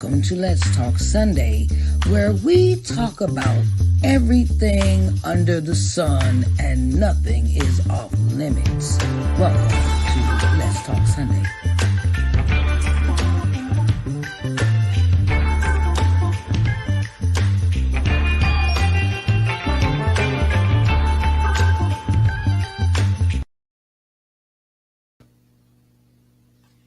welcome to Let's Talk Sunday, where we talk about everything under the sun and nothing is off limits. Welcome to Let's Talk Sunday.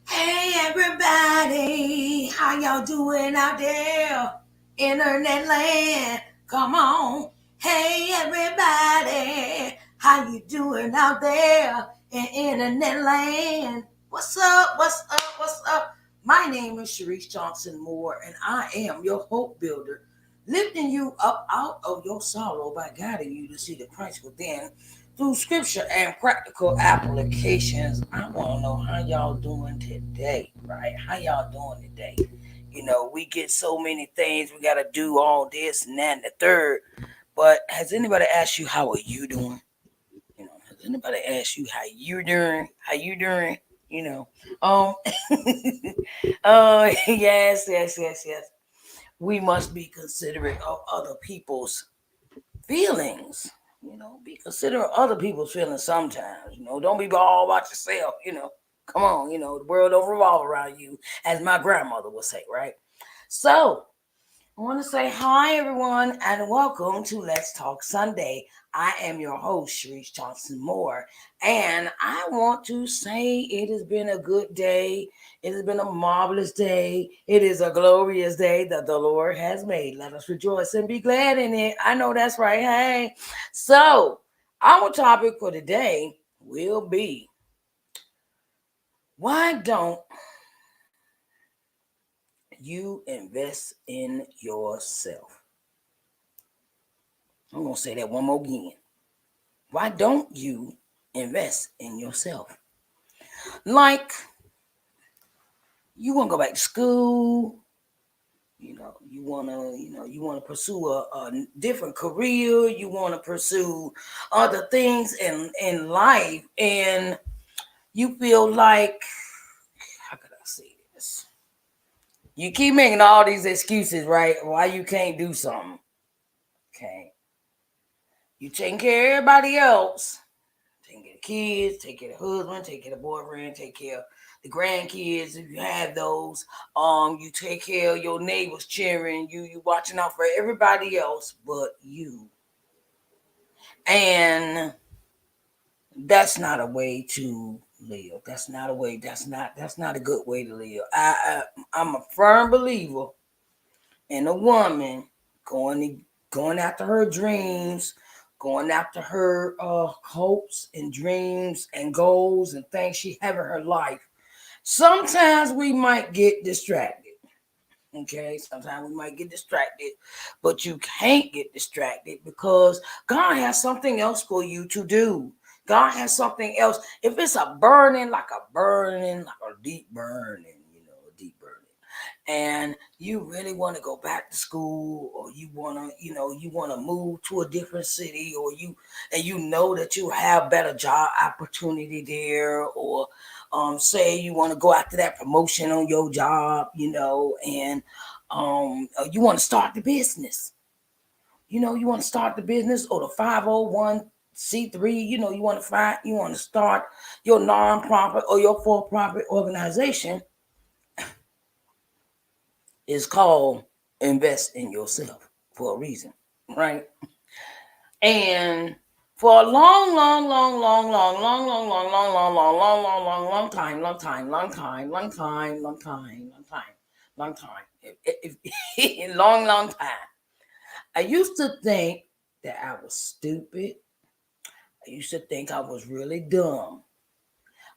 Hey everybody, how y'all doing out there? Internet land, come on. Hey everybody, how you doing out there in internet land? What's up, what's up, what's up? My name is Sharice Johnson Moore and I am your hope builder, lifting you up out of your sorrow by guiding you to see the Christ within through scripture and practical applications. I want to know how y'all doing today, right? How y'all doing today? You know, we get so many things, we got to do all this and that and the third. But has anybody asked you, how are you doing? You know, has anybody asked you how you doing? How you doing? You know, um, yes. We must be considerate of other people's feelings. You know, be considerate of other people's feelings sometimes. You know, don't be all about yourself. You know, come on. You know, the world don't revolve around you, as my grandmother would say, right? So, I want to say hi, everyone, and welcome to Let's Talk Sunday. I am your host, Sharice Johnson Moore, and I want to say it has been a good day. It has been a marvelous day. It is a glorious day that the Lord has made. Let us rejoice and be glad in it. I know that's right. Hey, so our topic for today will be, why don't you invest in yourself? I'm going to say that one more again. Why don't you invest in yourself? Like, you want to go back to school, you want to pursue a different career, you want to pursue other things in life, and you feel like, how could I say this? You keep making all these excuses, right? Why you can't do something. Okay. You taking care of everybody else. Taking care of kids, take care of the husband, take care of the boyfriend, take care of the grandkids if you have those. You take care of your neighbors cheering you watching out for everybody else but you. And that's not a way to live. That's not a way. That's not a good way to live. I'm a firm believer in a woman going after her dreams, going after her hopes and dreams and goals and things she have in her life. Sometimes we might get distracted. Okay, sometimes we might get distracted, but you can't get distracted because God has something else for you to do. God has something else. If it's a burning, like a deep burning, a deep burning, and you really want to go back to school, or you want to, you want to move to a different city, or you know that you have better job opportunity there, or say you want to go after that promotion on your job, and you want to start the business. You want to start the business, or the 501c3. You want to start your nonprofit or your for-profit organization. Is called invest in yourself for a reason, right? And for a long time, long time. I used to think that I was stupid. I used to think I was really dumb.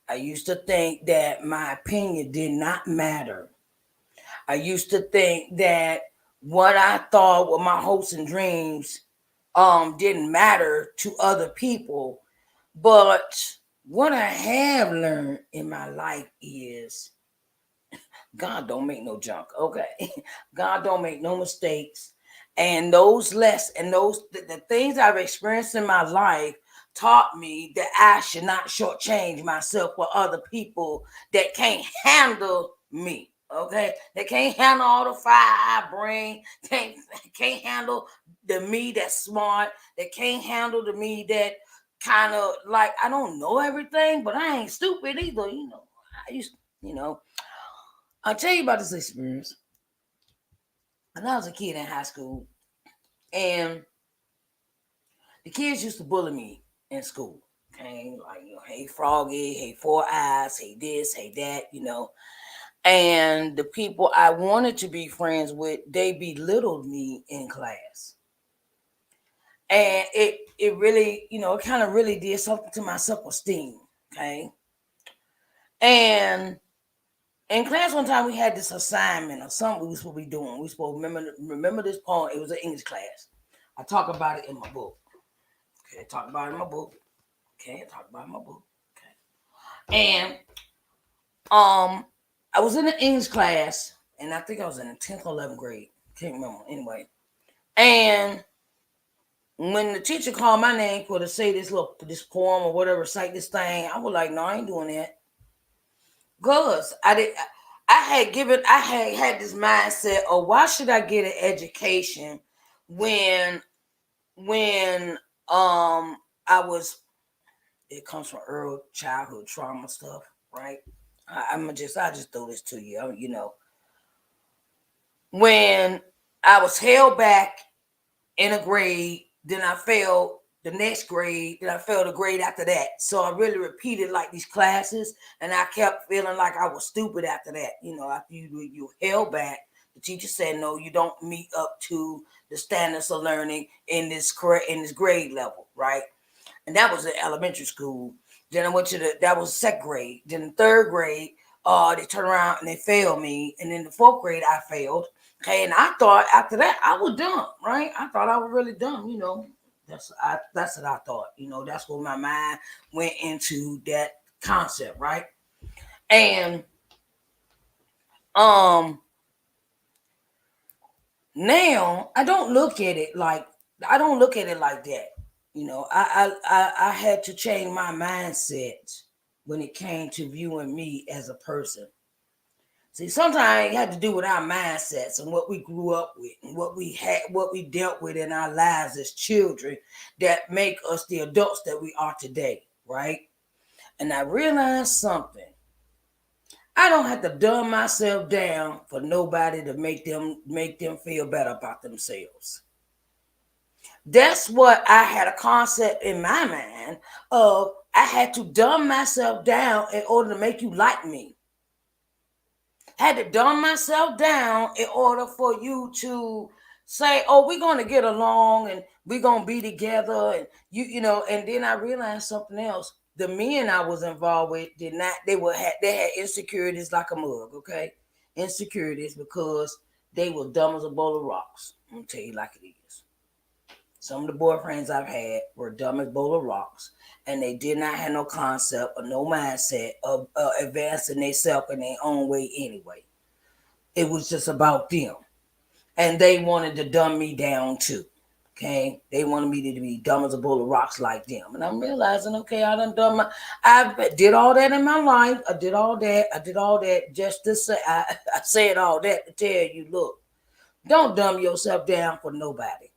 I used to think that my opinion did not matter. I used to think that what I thought were my hopes and dreams didn't matter to other people. But what I have learned in my life is God don't make no junk, okay? God don't make no mistakes. And the things I've experienced in my life taught me that I should not shortchange myself for other people that can't handle me. Okay, they can't handle all the fire I bring. Can't handle the me that's smart. They can't handle the me that kind of like I don't know everything, but I ain't stupid either. I used, I'll tell you about this experience. When I was a kid in high school, and the kids used to bully me in school. Okay, like hey Froggy, hey Four Eyes, hey this, hey that. And the people I wanted to be friends with, they belittled me in class. And it really, it kind of really did something to my self-esteem. Okay. And in class one time we had this assignment or something we were supposed to be doing. We were supposed to remember this poem. It was an English class. I talk about it in my book. Okay, I talk about it in my book. Okay, I talk about it in my book. Okay. And I was in the English class, and I think I was in the 10th or 11th grade. Can't remember. Anyway. And when the teacher called my name for to say this poem or whatever, recite this thing, I was like, no, I ain't doing that. Cause I had this mindset of why should I get an education when I was, it comes from early childhood trauma stuff, right? I just throw this to you, when I was held back in a grade, then I failed the next grade, then I failed the grade after that. So I really repeated like these classes, and I kept feeling like I was stupid after that. After you held back, the teacher said, no, you don't meet up to the standards of learning in this grade level, right? And that was in elementary school. Then I went to that was second grade. Then in third grade, they turned around and they failed me. And in the fourth grade, I failed. Okay, and I thought after that I was dumb, right? I thought I was really dumb. That's what I thought. That's what my mind went into that concept, right? And now I don't look at it like that. I had to change my mindset when it came to viewing me as a person. See, sometimes it had to do with our mindsets and what we grew up with and what we dealt with in our lives as children that make us the adults that we are today, right? And I realized something. I don't have to dumb myself down for nobody to make them feel better about themselves. That's what I had a concept in my mind of. I had to dumb myself down in order to make you like me. Had to dumb myself down in order for you to say, oh, we're going to get along and we're going to be together. And and then I realized something else. The men I was involved with did not, they had insecurities like a mug, okay? Insecurities because they were dumb as a bowl of rocks. I'm going to tell you like it is. Some of the boyfriends I've had were dumb as bowl of rocks, and they did not have no concept or no mindset of advancing themselves in their own way anyway. It was just about them. And they wanted to dumb me down too. Okay? They wanted me to be dumb as a bowl of rocks like them. And I'm realizing, okay, I did all that in my life. I did all that just to say, I said all that to tell you, look, don't dumb yourself down for nobody.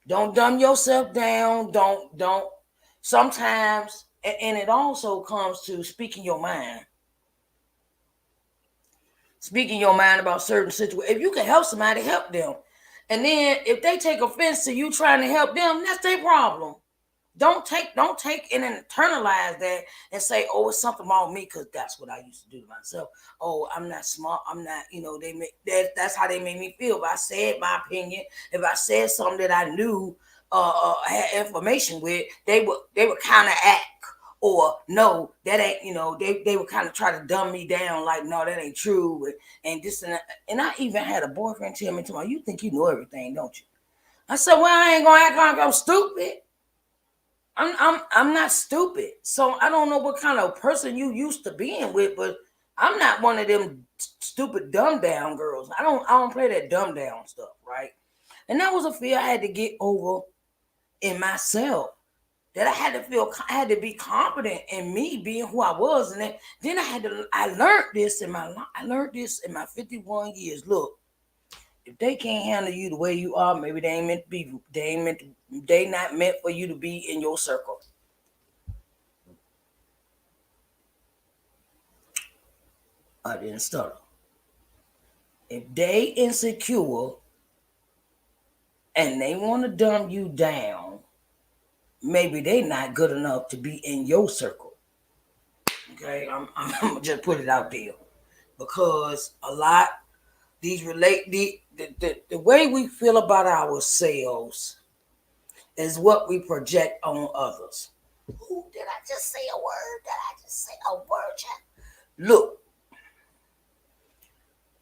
Don't dumb yourself down. Don't. Sometimes, and it also comes to speaking your mind. Speaking your mind about certain situations. If you can help somebody, help them. And then if they take offense to you trying to help them, that's their problem. Don't take and internalize that and say, oh, it's something wrong with me, because that's what I used to do to myself. Oh, I'm not smart. I'm not, they make that's how they made me feel. If I said my opinion, if I said something that I knew had information with, they would counteract, or no, that ain't, they would kind of try to dumb me down, like, no, that ain't true. And this and I even had a boyfriend tell me, you think you know everything, don't you? I said, well, I ain't gonna act like I'm stupid. I'm not stupid. So I don't know what kind of person you used to being with, but I'm not one of them stupid dumb down girls. I don't play that dumb down stuff, right? And that was a fear I had to get over in myself. that I had to be confident in me being who I was. And then I learned this in my life. I learned this in my 51 years. Look, if they can't handle you the way you are, maybe they ain't meant to be, they not meant for you to be in your circle. I didn't stutter. If they insecure and they want to dumb you down, maybe they not good enough to be in your circle. Okay, I'm gonna just put it out there, because a lot these relate the way we feel about ourselves is what we project on others. Ooh, did I just say a word? Did I just say a word, chat? Look,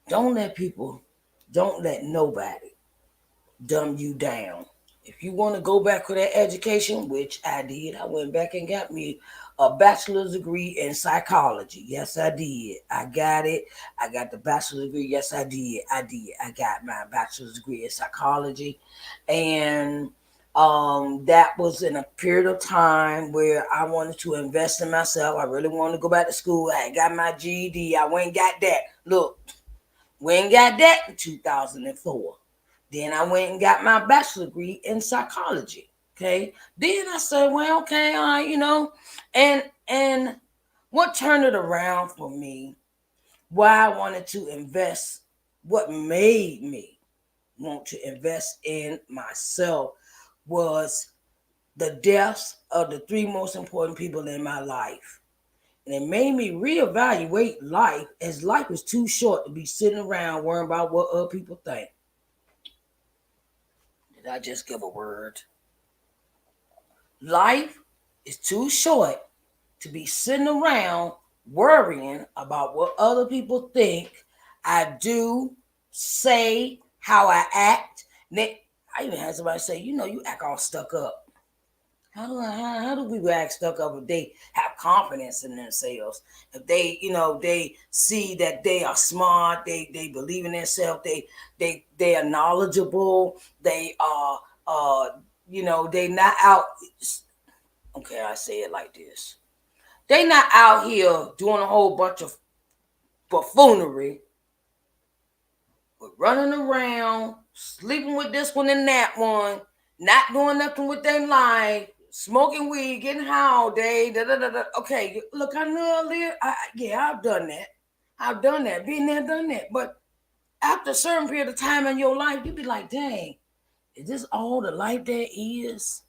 don't let nobody dumb you down. If you want to go back with that education, which I did, I went back and got me a bachelor's degree in psychology. Yes, I did. I got it. I got the bachelor's degree. Yes, I did. I got my bachelor's degree in psychology. And that was in a period of time where I wanted to invest in myself. I really wanted to go back to school. I got my GED. I went and got that. Look, went and got that in 2004. Then I went and got my bachelor's degree in psychology. Okay. Then I said, well, okay, all right, and what turned it around for me, why I wanted to invest, what made me want to invest in myself was the deaths of the three most important people in my life. And it made me reevaluate life, as life is too short to be sitting around worrying about what other people think. Did I just give a word? Life is too short to be sitting around worrying about what other people think, I do, say, how I act. I even had somebody say, you act all stuck up. How do people act stuck up if they have confidence in themselves? If they see that they are smart, they believe in themselves, they are knowledgeable, they are they not out. Okay, I say it like this. They not out here doing a whole bunch of buffoonery, but running around, sleeping with this one and that one, not doing nothing with their life, smoking weed, getting high all day. Okay, look, I know earlier. I've done that. I've done that. Been there, done that. But after a certain period of time in your life, you be like, dang, is this all the life there is?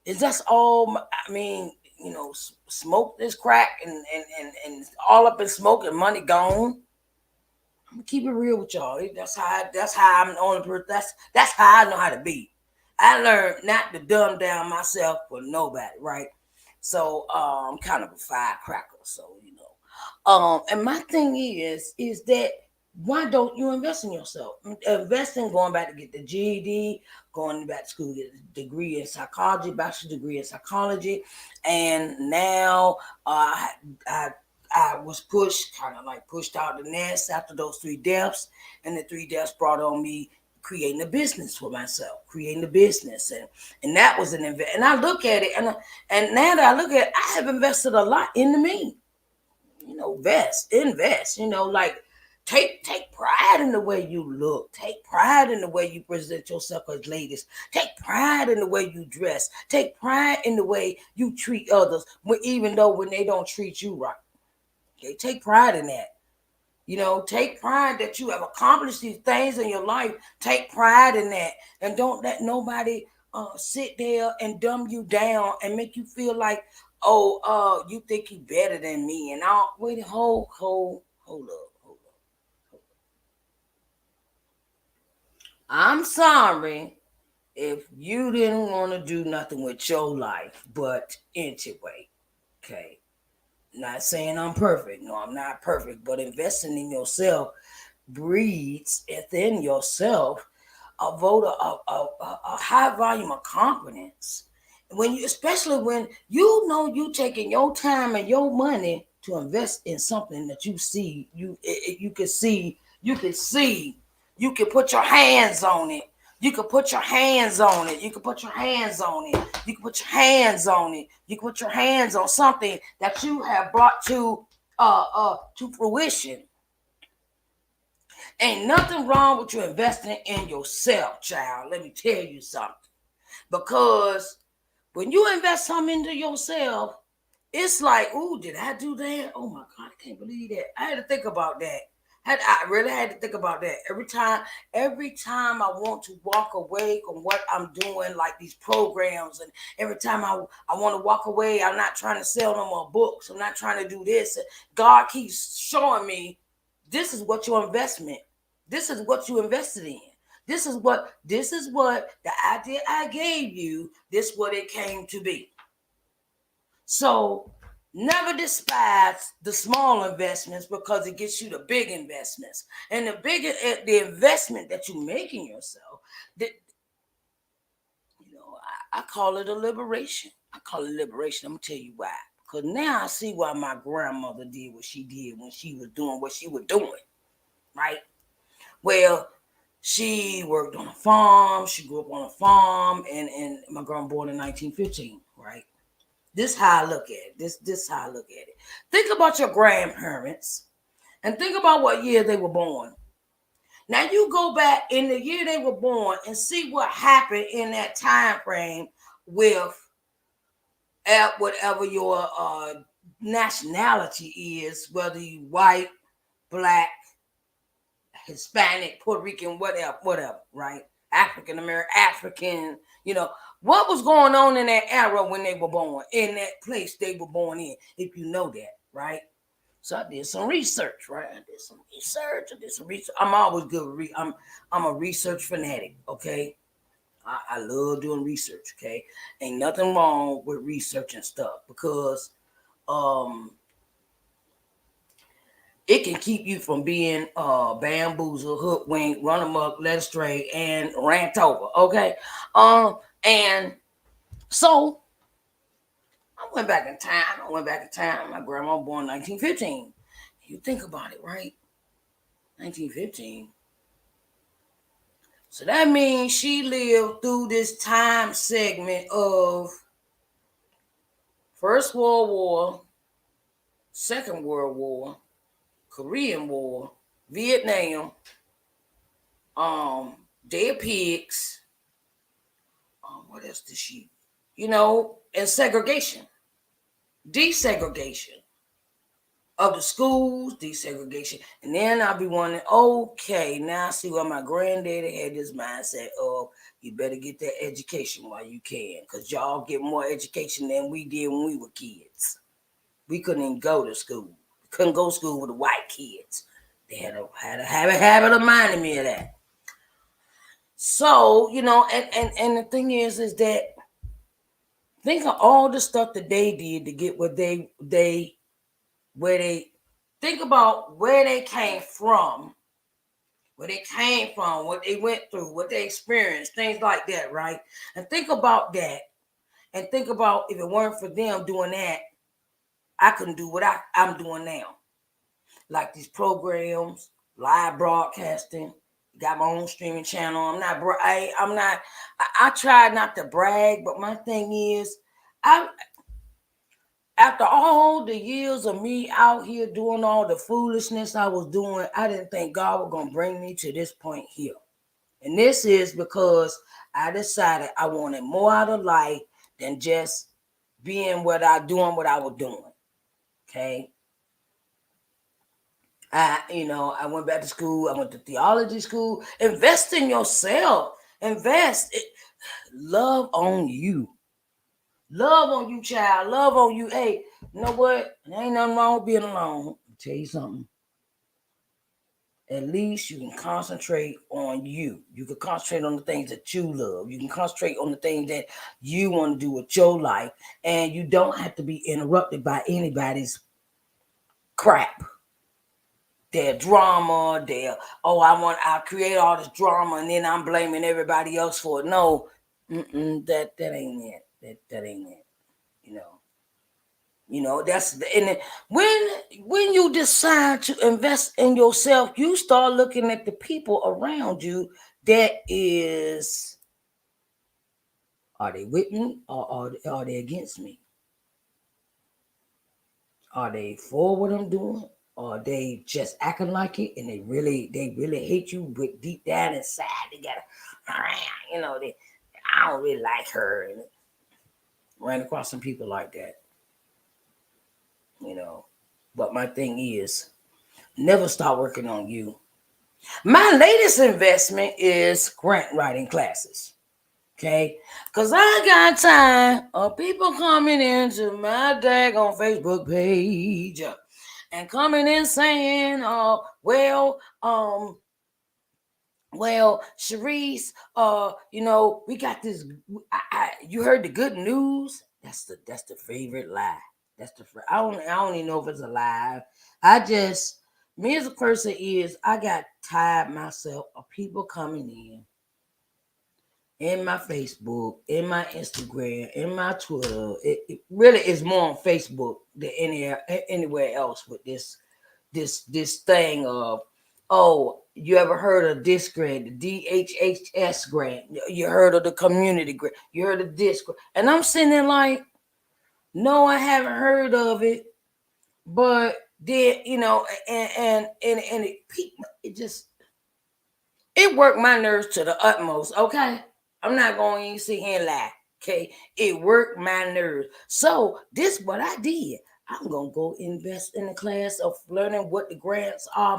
Is that all? I mean, smoke this crack and all up in smoke and money gone. I'm gonna keep it real with y'all. That's how I'm the only person. That's how I know how to be. I learned not to dumb down myself for nobody, right? So I'm kind of a firecracker, so and my thing is that why don't you invest in yourself? Invest in going back to get the GED, going back to school, get a degree in psychology, bachelor's degree in psychology, and now I was pushed out the nest after those 3 deaths, and the 3 deaths brought on me creating a business for myself, and that was an invest. And I look at it, and now that I look at it, I have invested a lot into me. Invest. Like take pride in the way you look. Take pride in the way you present yourself as ladies. Take pride in the way you dress. Take pride in the way you treat others, even though when they don't treat you right. Okay, take pride in that. Take pride that you have accomplished these things in your life. Take pride in that, and don't let nobody sit there and dumb you down and make you feel like, you think you better than me. And I'll wait. Hold up. I'm sorry if you didn't want to do nothing with your life, but anyway, okay. Not saying I'm perfect. No, I'm not perfect. But investing in yourself breeds within yourself a high volume of confidence. Especially when you taking your time and your money to invest in something that you see, you can put your hands on it. You can put your hands on it. You can put your hands on it. You can put your hands on it. You can put your hands on something that you have brought to fruition. Ain't nothing wrong with you investing in yourself, child. Let me tell you something. Because when you invest something into yourself, it's like, ooh, did I do that? Oh my God, I can't believe that. I had to think about that. I really had to think about that. Every time I want to walk away from what I'm doing, like these programs, and every time I want to walk away, I'm not trying to sell no more books. I'm not trying to do this. God keeps showing me, this is what your investment. This is what you invested in. This is what the idea I gave you, this is what it came to be. So never despise the small investments, because it gets you the big investments. And the investment that you make in yourself, that, I call it a liberation. I call it liberation. I'm gonna tell you why. Because now I see why my grandmother did what she did when she was doing what she was doing. Right? Well, she worked on a farm. She grew up on a farm, and my grandma born in 1915, right? This is how I look at it. This is how I look at it. Think about your grandparents and think about what year they were born. Now you go back in the year they were born and see what happened in that time frame with whatever your nationality is, whether you white, black, Hispanic, Puerto Rican, whatever, right? African American, what was going on in that era when they were born, in that place they were born in, if you know that, right? So I did some research, right? I did some research. I'm always good. I'm a research fanatic, okay? I love doing research, okay? Ain't nothing wrong with research and stuff, because it can keep you from being bamboozled, hoodwinked, run amok, led astray, and rant over. Okay, and so I went back in time. My grandma born in 1915. You think about it, right? 1915. So that means she lived through this time segment of First World War, Second World War, Korean War, Vietnam, Day of Pigs, what else did she, and segregation, desegregation of the schools, desegregation. And then I'll be wondering, okay, now I see why my granddaddy had this mindset of, you better get that education while you can, because y'all get more education than we did when we were kids. We couldn't even go to school. We couldn't go to school with the white kids. They had a habit of reminding me of that. So, and the thing is that think of all the stuff that they did to get what they think about where they came from, what they went through, what they experienced, things like that, right? And think about that, and think about if it weren't for them doing that, I couldn't do what I'm doing now. Like these programs, live broadcasting, got my own streaming channel. I try not to brag, but my thing is, after all the years of me out here doing all the foolishness I was doing, I didn't think God was going to bring me to this point here. And this is because I decided I wanted more out of life than just doing what I was doing. Okay. I went back to school. I went to theology school. Invest in yourself. Love on you. Love on you, child. Love on you. Hey, you know what? There ain't nothing wrong with being alone. I'll tell you something. At least you can concentrate on you. You can concentrate on the things that you love. You can concentrate on the things that you want to do with your life. And you don't have to be interrupted by anybody's crap. Their drama, I'll create all this drama and then I'm blaming everybody else for it. No, that ain't it. That ain't it. And when you decide to invest in yourself, you start looking at the people around you that is, are they with me or are they against me? Are they for what I'm doing? Or are they just acting like it and they really hate you, but deep down inside they got I don't really like her. And ran across some people like that, you know. But my thing is, never stop working on you. My latest investment is grant writing classes. Okay, because I got time of people coming into my daggone Facebook page and coming in saying, well, Sharice, we got this. You heard the good news? That's the favorite lie. I don't even know if it's a lie. Me as a person I got tired myself of people coming in my Facebook, in my Instagram, in my Twitter. It really is more on Facebook than anywhere else with this thing of, oh, you ever heard of this grant, the DHHS grant? You heard of the community grant? You heard of this grant? And I'm sitting there like, no, I haven't heard of it, but then and it worked my nerves to the utmost. Okay, I'm not going to sit here and lie. Okay, it worked my nerves. So this what I did. I'm gonna go invest in the class of learning what the grants are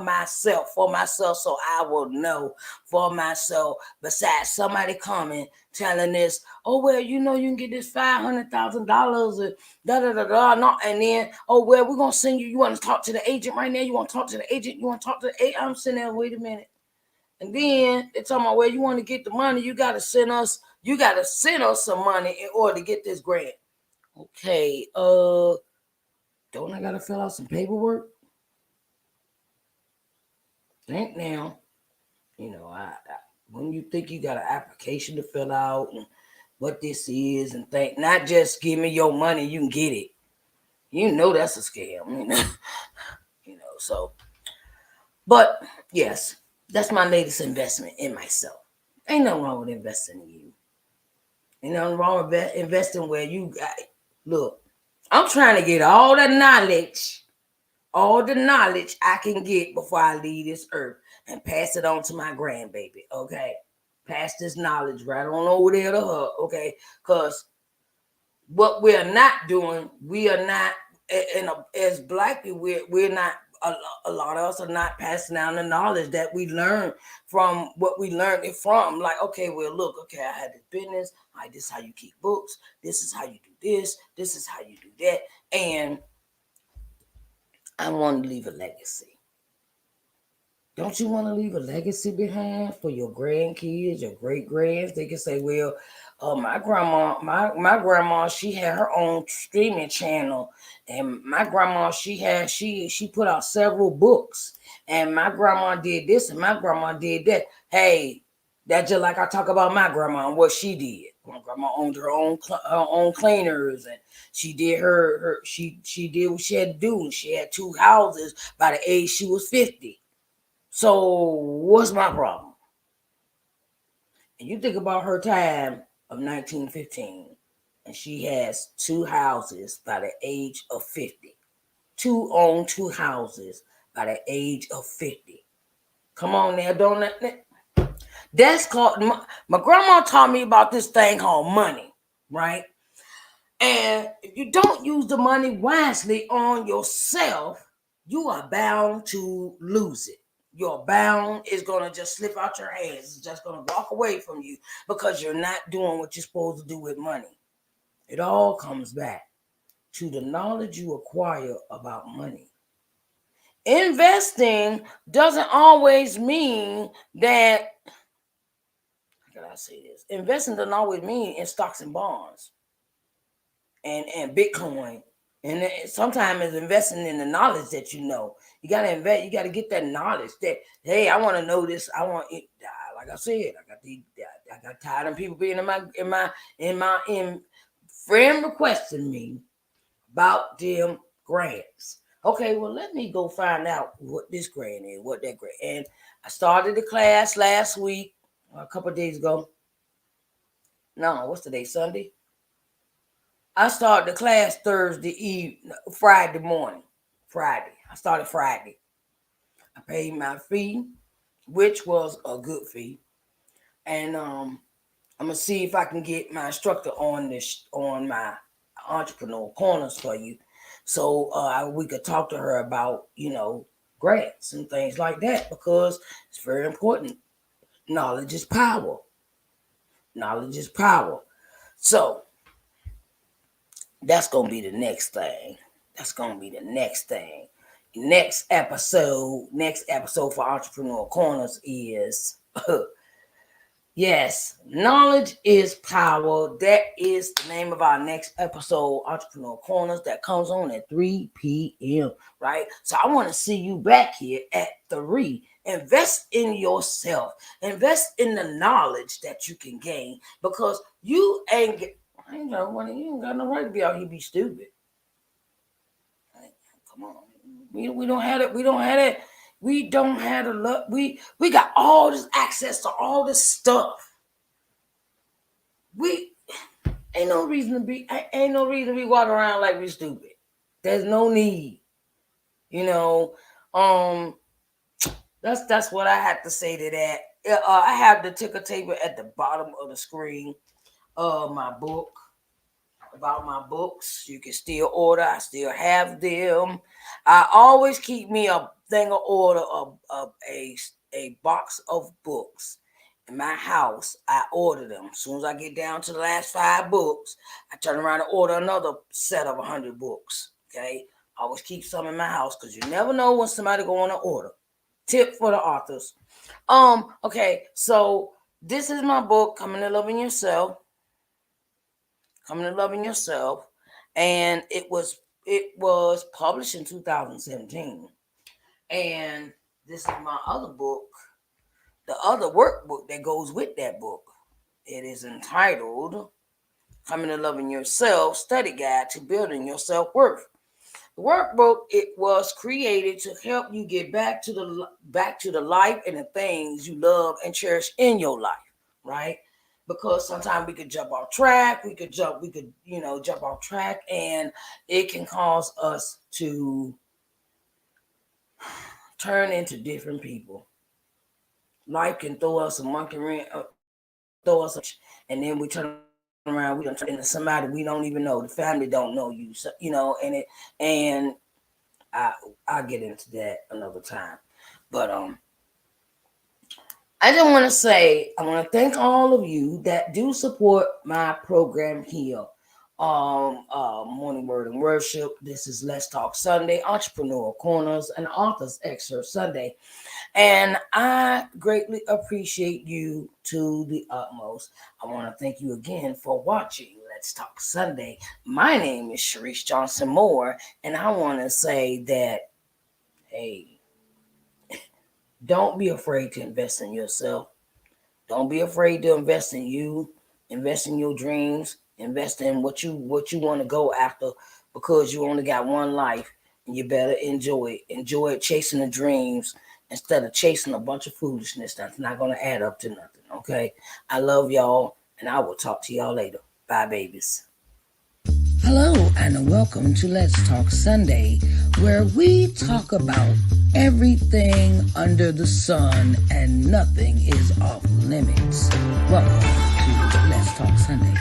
for myself, so I will know for myself. Besides somebody coming telling this, oh well, you can get this $500,000 and da da da da. No, and then we're gonna send you. You want to talk to the agent right now? You want to talk to the agent? You want to talk to the agent? I'm sitting there. Wait a minute. And then they're talking about, well, you want to get the money, you gotta send us some money in order to get this grant. Okay, don't I gotta fill out some paperwork? Think now, when you think you got an application to fill out and what this is, and think not just give me your money, you can get it. That's a scam, so. But yes, that's my latest investment in myself. Ain't nothing wrong with investing in you. Ain't nothing wrong with investing where you got. Look, I'm trying to get all the knowledge I can get before I leave this earth and pass it on to my grandbaby. Okay, pass this knowledge right on over there to her. Okay, because what we're not doing, we are not, as Black people, we're not. A lot of us are not passing down the knowledge that we learned from what we learned it from. Like, okay, well, look, okay, I had this business. All right, this is how you keep books. This is how you do this. This is how you do that. And I want to leave a legacy. Don't you want to leave a legacy behind for your grandkids, your great grands? They can say, well, my grandma, she had her own streaming channel, and my grandma, she put out several books, and my grandma did this, and my grandma did that. Hey, that's just like I talk about my grandma and what she did. My grandma owned her own cleaners, and she did she did what she had to do. She had 2 houses by the age she was 50. So what's my problem? And you think about her time of 1915, and she has 2 houses by the age of 50. 2 houses by the age of 50. Come on now, don't that. That's called, my grandma taught me about this thing called money, right? And if you don't use the money wisely on yourself, you are bound to lose it. Your bound is going to just slip out your hands. It's just going to walk away from you because you're not doing what you're supposed to do with money. It all comes back to the knowledge you acquire about money. Investing doesn't always mean that, how can I say this? Investing doesn't always mean in stocks and bonds and Bitcoin. And sometimes it's investing in the knowledge that you know. You gotta invest. You gotta get that knowledge that, hey, I want to know this. I want it. Like I said, I got tired of people being in friend requesting me about them grants. Okay, well, let me go find out what this grant is, what that grant. And I started the class last week. a couple of days ago. No, what's today? Sunday. I started the class Friday morning. Friday. I started Friday. I paid my fee, which was a good fee. And I'm gonna see if I can get my instructor on my entrepreneur corners for you. So we could talk to her about, grants and things like that, because it's very important. Knowledge is power. Knowledge is power. So that's gonna be the next thing. Next episode for Entrepreneur Corners is yes, knowledge is power. That is the name of our next episode, Entrepreneur Corners, that comes on at 3 p.m. Right? So I want to see you back here at 3. Invest in yourself. Invest in the knowledge that you can gain, because you ain't got no right to be out here be stupid. Come on. We don't have it. We don't have the luck. We got all this access to all this stuff. We ain't no reason to be walking around like we stupid. There's no need. That's what I have to say to that. I have the ticker table at the bottom of the screen of my book. About my books, you can still order. I still have them. I always keep me a thing of order of a box of books in my house. I order them. As soon as I get down to the last 5 books, I turn around and order another set of 100 books. Okay, I always keep some in my house, because you never know when somebody go on to order. Tip for the authors. Okay, so this is my book, Coming to Loving Yourself. Coming to Loving Yourself, and it was published in 2017. And this is my other book, the other workbook that goes with that book. It is entitled Coming to Loving Yourself, Study Guide to Building Your Self-Worth. The workbook, it was created to help you get back to the life and the things you love and cherish in your life, right? Because sometimes we could jump off track. We could jump off track, and it can cause us to turn into different people. Life can throw us a monkey wrench, and then we turn around, we don't turn into somebody we don't even know. The family don't know you, so, and I'll get into that another time. But I just want to say, I want to thank all of you that do support my program here. Morning Word and Worship. This is Let's Talk Sunday, Entrepreneur Corners, and Authors Excerpt Sunday. And I greatly appreciate you to the utmost. I want to thank you again for watching Let's Talk Sunday. My name is Sharice Johnson Moore, and I want to say that, hey, don't be afraid to invest in yourself. Don't be afraid to invest in you. Invest in your dreams. Invest in what you want to go after, because you only got one life, and you better enjoy it. Enjoy it, chasing the dreams instead of chasing a bunch of foolishness that's not going to add up to nothing, okay? I love y'all, and I will talk to y'all later. Bye, babies. Hello, and welcome to Let's Talk Sunday, where we talk about everything under the sun and nothing is off limits. Welcome to Let's Talk Sunday.